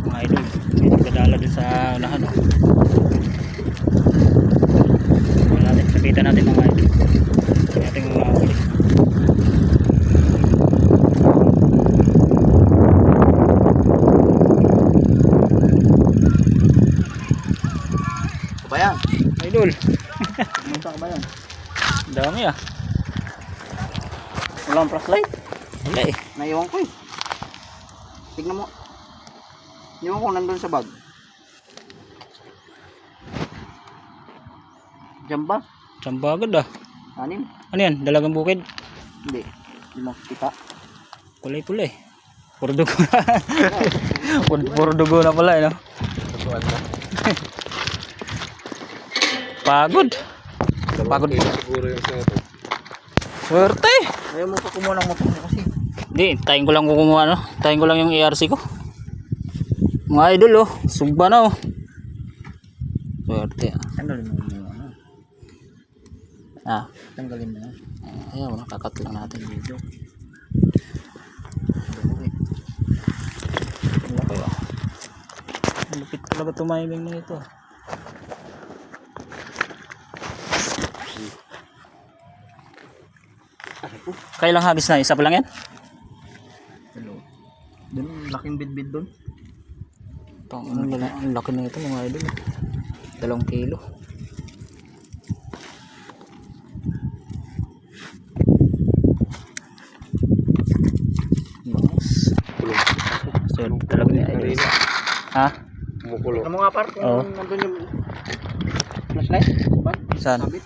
mga idol. Medyo kadala dun sa unahan. Sabitan natin mga idol. Sabitan natin mga huli. Kabayan. Idol. Munta kabayan. Dami ah. Walang flashlight. Wala eh. Naiwan ko eh. Tignan mo. Iwan ko nandun sa bag. Diyan ba? Tsamba agad ah. Anim? Ano yan? Dalagang bukid? Hindi. Hindi mo kita. Kulay-pulay. Puro dugo na. Puro dugo na pala eh, no? Pagod. Pagod po. Siguro yung sa ito. Swerte. Ayaw mo pa kumuha ng motor mo kasi. Hindi, tayin ko lang kumuha, no? Tayin ko lang yung ARC ko. Mga idol, oh. Sugba na, oh. Swerte, ah. Tanggalin mo yung ano. Ah. Tanggalin mo yan. Ayaw, nakakat lang natin dito. Laki, oh. Lupit talaga tumiming na ito. Kailang hagis na? Isa pa lang yan? Hello. Doon, laking bidbid doon. Ang laki na ito mga idol. 2 kilo. Mas. So talaga niya idol. Ha? Kumukulo. Ano nga par kung Oo. nandun yung flashlight? Ba? Saan? Sabit.